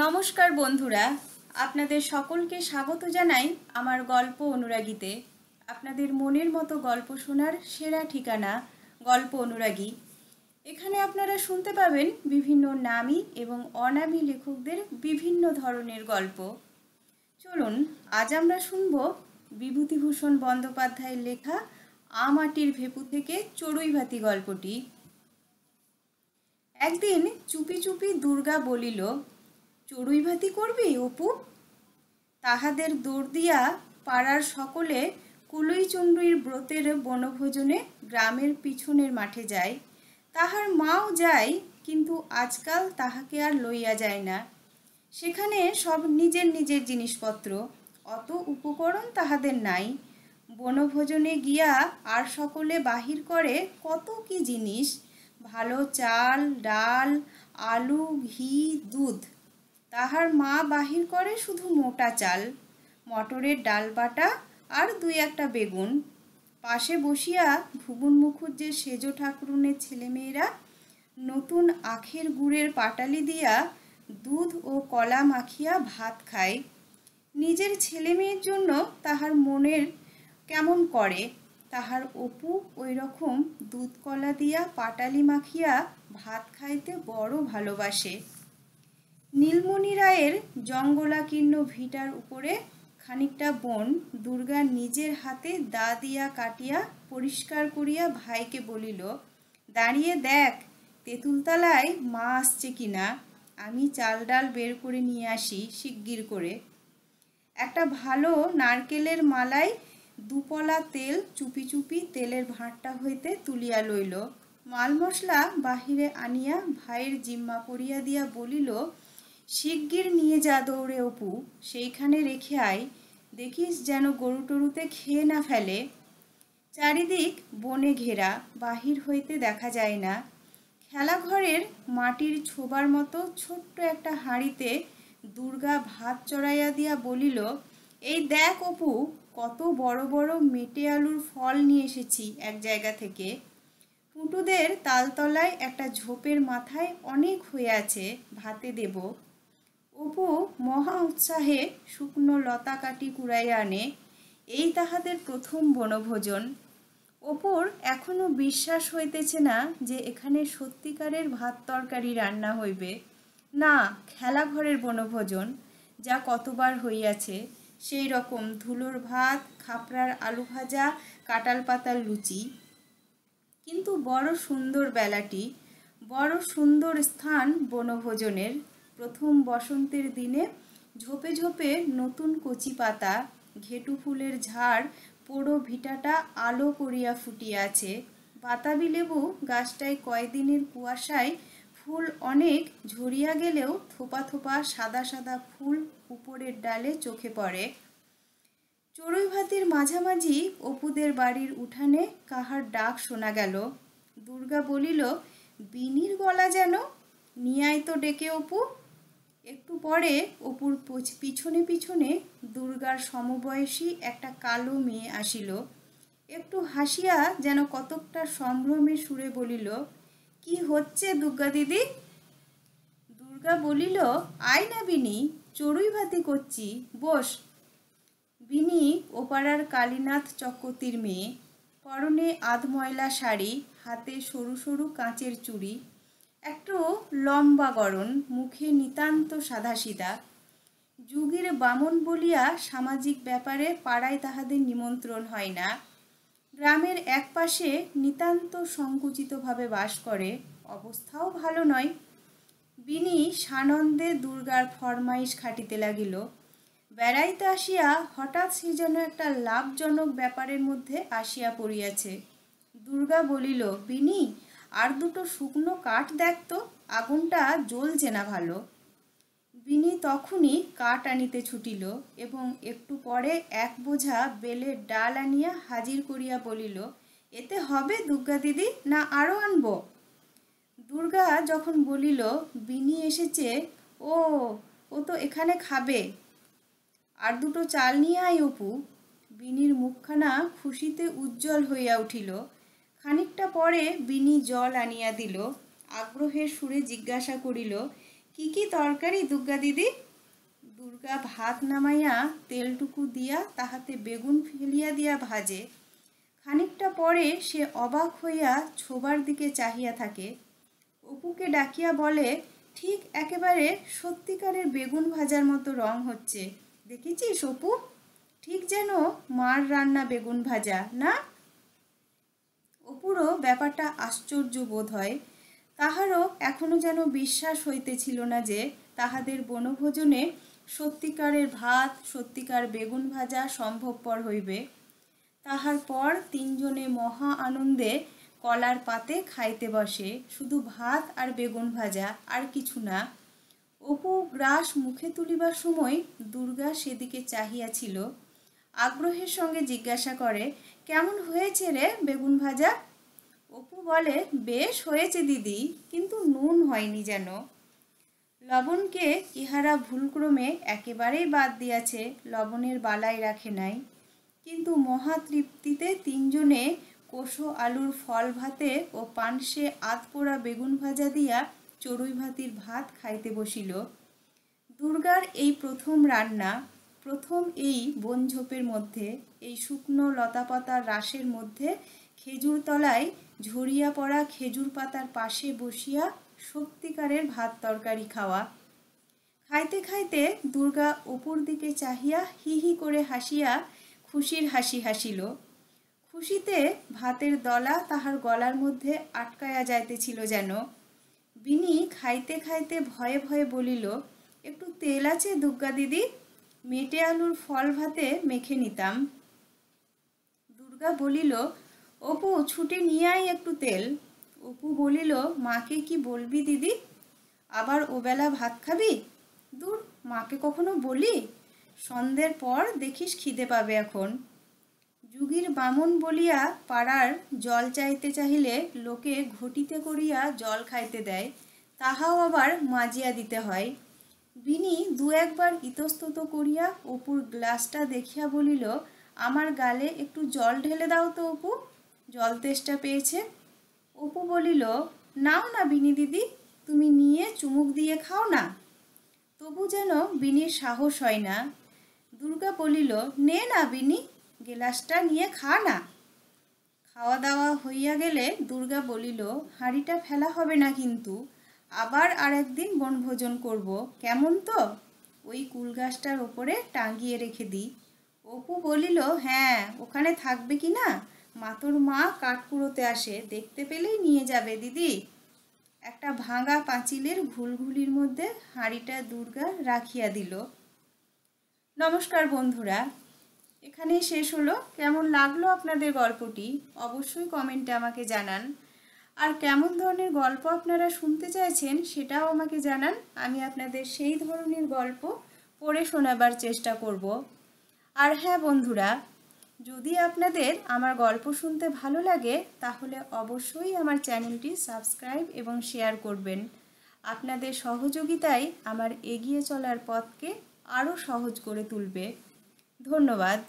নমস্কার বন্ধুরা, আপনাদের সকলকে স্বাগত জানাই আমার গল্প অনুরাগীতে। আপনাদের মনের মতো গল্প শোনার সেরা ঠিকানা গল্প অনুরাগী। এখানে আপনারা শুনতে পাবেন বিভিন্ন নামী এবং অনামী লেখকদের বিভিন্ন ধরনের গল্প। চলুন আজ আমরা শুনব বিভূতিভূষণ বন্দ্যোপাধ্যায়ের লেখা আমাটির ভেপু থেকে চড়ুইভাতি গল্পটি। একদিন চুপি চুপি দুর্গা বলিল, চড়ুইভাতি করবি অপু? তাহাদের দৌড় দিয়া পাড়ার সকলে কুলুইচণ্ডীর ব্রতের বনভোজনে গ্রামের পিছনের মাঠে যায়। তাহার মাও যায়, কিন্তু আজকাল তাহাকে আর লইয়া যায় না। সেখানে সব নিজের নিজের জিনিসপত্র, অত উপকরণ তাহাদের নাই। বনভোজনে গিয়া আর সকলে বাহির করে কত কি জিনিস, ভালো চাল, ডাল, আলু, ঘি, দুধ। তাহার মা বাহির করে শুধু মোটা চাল, মটরের ডাল বাটা আর দুই একটা বেগুন। পাশে বসিয়া ভুবন মুখুজ্জের সেজ ঠাকুরুনের ছেলেমেয়েরা নতুন আখের গুড়ের পাটালি দিয়া দুধ ও কলা মাখিয়া ভাত খায়। নিজের ছেলে মেয়ের জন্য তাহার মনের কেমন করে। তাহার অপু ওই রকম দুধ কলা দিয়া পাটালি মাখিয়া ভাত খাইতে বড় ভালোবাসে। নীলমণি রায়ের জঙ্গলাকীর্ণ ভিটার উপরে খানিকটা বন দুর্গা নিজের হাতে দা দিয়া কাটিয়া পরিষ্কার করিয়া ভাইকে বলিল, দাঁড়িয়ে দেখ তেঁতুলতলায় মা আসছে কিনা, আমি চাল ডাল বের করে নিয়ে আসি শিগগির করে। একটা ভালো নারকেলের মালায় দুপলা তেল চুপি চুপি তেলের ভাঁটটা হইতে তুলিয়া লইল। মাল মশলা বাহিরে আনিয়া ভাইয়ের জিম্মা করিয়া দিয়া বলিল, শিগগির নিয়ে যা দৌড়ে অপু, সেইখানে রেখে আয়, দেখিস যেন গরু টরুতে খেয়ে না ফেলে। চারিদিক বনে ঘেরা, বাহির হইতে দেখা যায় না। খেলাঘরের মাটির ছোবার মতো ছোট্ট একটা হাঁড়িতে দুর্গা ভাত চড়াইয়া দিয়া বলিল, এই দেখ অপু, কত বড় বড় মেটে আলুর ফল নিয়ে এসেছি এক জায়গা থেকে। পুঁটুদের তালতলায় একটা ঝোপের মাথায় অনেক হয়ে আছে, ভাতে দেব। অপু মহা উৎসাহে শুকনো লতা কাটি কুড়াইয়া আনে। এই তাহাদের প্রথম বনভোজন। অপুর এখনো বিশ্বাস হইতেছে না যে এখানে সত্যিকারের ভাত তরকারি রান্না হইবে, না খেলাঘরের বনভোজন, যা কতবার হইয়াছে। সেই রকম ধুলোর ভাত, খাপড়ার আলু ভাজা, কাঁঠাল পাতার লুচি। কিন্তু বড় সুন্দর বেলাটি, বড় সুন্দর স্থান বনভোজনের। প্রথম বসন্তের দিনে ঝোপে ঝোপে নতুন কচি পাতা, ঘেটু ফুলের ঝাড় পোড়ো ভিটাটা আলো করিয়া ফুটিয়াছে। বাতাবি লেবু গাছটায় কয়দিনের কুয়াশায় ফুল অনেক ঝরিয়া গেলেও থোপা থোপা সাদা সাদা ফুল উপরের ডালে চোখে পড়ে। চড়ুইভাতির মাঝামাঝি অপুদের বাড়ির উঠানে কাহার ডাক শোনা গেল। দুর্গা বলিল, বিনির গলা যেন, নিয়ে আয় তো ডেকে অপু। একটু পরে অপুর পিছনে পিছনে দুর্গার সমবয়সী একটা কালো মেয়ে আসিল। একটু হাসিয়া যেন কতকটা সম্ভ্রমে সুরে বলিল, কি হচ্ছে দুর্গা দিদি? দুর্গা বলিল, আয় না বিনি, চড়ুইভাতি করছি, বস। বিনি ওপাড়ার কালীনাথ চক্রবর্তীর মেয়ে, পরনে আধময়লা শাড়ি, হাতে সরু সরু কাঁচের চুড়ি, একটু লম্বা গড়ন, মুখে নিতান্ত সাদাসিধা। যুগের বামন বলিয়া সামাজিক ব্যাপারে পাড়ায় তাহাদের নিমন্ত্রণ হয় না। গ্রামের এক পাশে নিতান্ত সংকুচিতভাবে বাস করে, অবস্থাও ভালো নয়। বিনি সানন্দে দুর্গার ফরমাইশ খাটিতে লাগিল। বেড়াইতে আসিয়া হঠাৎ সে যেন একটা লাভজনক ব্যাপারের মধ্যে আসিয়া পড়িয়াছে। দুর্গা বলিল, বিনি, আর দুটো শুকনো কাঠ দেখ তো, আগুনটা জ্বলছে না ভালো। বিনি তখনই কাঠ আনিতে ছুটিল এবং একটু পরে এক বোঝা বেলের ডাল আনিয়া হাজির করিয়া বলিল, এতে হবে দুর্গা দিদি, না আরও আনব? দুর্গা যখন বলিল, বিনি এসেছে, ও ও তো এখানে খাবে, আর দুটো চাল নিয়ে আয় অপু। বিনির মুখখানা খুশিতে উজ্জ্বল হইয়া উঠিল। খানিকটা পরে বিনি জল আনিয়া দিল। আগ্রহের সুরে জিজ্ঞাসা করিল, কি কি তরকারি দুর্গা দিদি? দুর্গা ভাত নামাইয়া তেলটুকু দিয়া তাহাতে বেগুন ফেলিয়া দিয়া ভাজে। খানিকটা পরে সে অবাক হইয়া ছোবার দিকে চাহিয়া থাকে। অপুকে ডাকিয়া বলে, ঠিক একেবারে সত্যিকারের বেগুন ভাজার মতো রং হচ্ছে, দেখেছিস অপু? ঠিক যেন মার রান্না বেগুন ভাজা, না? অপুরও ব্যাপারটা আশ্চর্য বোধ হয়। তাহারও এখনো যেন বিশ্বাস হইতেছিল না যে তাহাদের বনভোজনে সত্যিকারের ভাত, সত্যিকার বেগুন ভাজা সম্ভবপর হইবে। তাহার পর তিনজনে মহা আনন্দে কলার পাতে খাইতে বসে, শুধু ভাত আর বেগুন ভাজা, আর কিছু না। অপু গ্রাস মুখে তুলিবার সময় দুর্গা সেদিকে চাহিয়াছিল। আগ্রহের সঙ্গে জিজ্ঞাসা করে, কেমন হয়েছে রে বেগুন ভাজা? অপু বলে, বেশ হয়েছে দিদি, কিন্তু নুন হয়নি যেন। লবণকে ইহারা ভুলক্রমে একেবারেই বাদ দিয়াছে, লবণের বালাই রাখে নাই। কিন্তু মহা তৃপ্তিতে তিনজনে কোষো আলুর ফল ভাতে ও পানসে আধপোড়া বেগুন ভাজা দিয়া চড়ুই ভাতির ভাত খাইতে বসিল। দুর্গার এই প্রথম রান্না, প্রথম এই বনঝোপের মধ্যে, এই শুকনো লতাপাতার রাশের মধ্যে খেজুর তলায় ঝরিয়া পড়া খেজুর পাতার পাশে বসিয়া সত্যিকারের ভাত তরকারি খাওয়া। খাইতে খাইতে দুর্গা অপুর দিকে চাহিয়া হি হি করে হাসিয়া খুশির হাসি হাসিল। খুশিতে ভাতের দলা তাহার গলার মধ্যে আটকায়া যাইতেছিল যেন। বিনি খাইতে খাইতে ভয়ে ভয়ে বলিল, একটু তেল আছে দুর্গা দিদি? মেটে আলুর ফল ভাতে মেখে নিতাম। দুর্গা বলিল, অপু ছুটে নিয়ে আয় একটু তেল। অপু বলিল, মাকে কি বলবি দিদি? আবার ওবেলা ভাত খাবি? দূর, মাকে কখনো বলি? সন্ধ্যের পর দেখিস খিদে পাবে এখন। যুগীর বামন বলিয়া পাড়ার জল চাইতে চাহিলে লোকে ঘটিতে করিয়া জল খাইতে দেয়, তাহাও আবার মাজিয়া দিতে হয়। বিনি দু একবার ইতস্তত করিয়া অপুর গ্লাসটা দেখিয়া বলিল, আমার গালে একটু জল ঢেলে দাও তো অপু, জল তেষ্টা পেয়েছে। অপু বলিল, নাও না বিনি দিদি, তুমি নিয়ে চুমুক দিয়ে খাও না। তবু যেন বিনির সাহস হয় না। দুর্গা বলিল, নে না বিনি, গেলাসটা নিয়ে খা না। খাওয়া দাওয়া হইয়া গেলে দুর্গা বলিল, হাঁড়িটা ফেলা হবে না কিন্তু, আবার আর একদিন বনভোজন করব, কেমন তো? ওই কুলগাছটার ওপরে টাঙিয়ে রেখে দিই। অপু বলিল, হ্যাঁ, ওখানে থাকবে কি না? মাতোর মা কাঠ কুড়োতে আসে, দেখতে পেলেই নিয়ে যাবে দিদি। একটা ভাঙা পাঁচিলের ঘুলঘুলির মধ্যে হাঁড়িটা দুর্গা রাখিয়া দিল। নমস্কার বন্ধুরা, এখানেই শেষ হলো। কেমন লাগলো আপনাদের গল্পটি অবশ্যই কমেন্টে আমাকে জানান। আর কেমন ধরনের গল্প আপনারা শুনতে চাইছেন সেটাও আমাকে জানান। আমি আপনাদের সেই ধরনের গল্প পড়ে শোনাবার চেষ্টা করব। আর হ্যাঁ বন্ধুরা, যদি আপনাদের আমার গল্প শুনতে ভালো লাগে তাহলে অবশ্যই আমার চ্যানেলটি সাবস্ক্রাইব এবং শেয়ার করবেন। আপনাদের সহযোগিতাই আমার এগিয়ে চলার পথকে আরও সহজ করে তুলবে। ধন্যবাদ।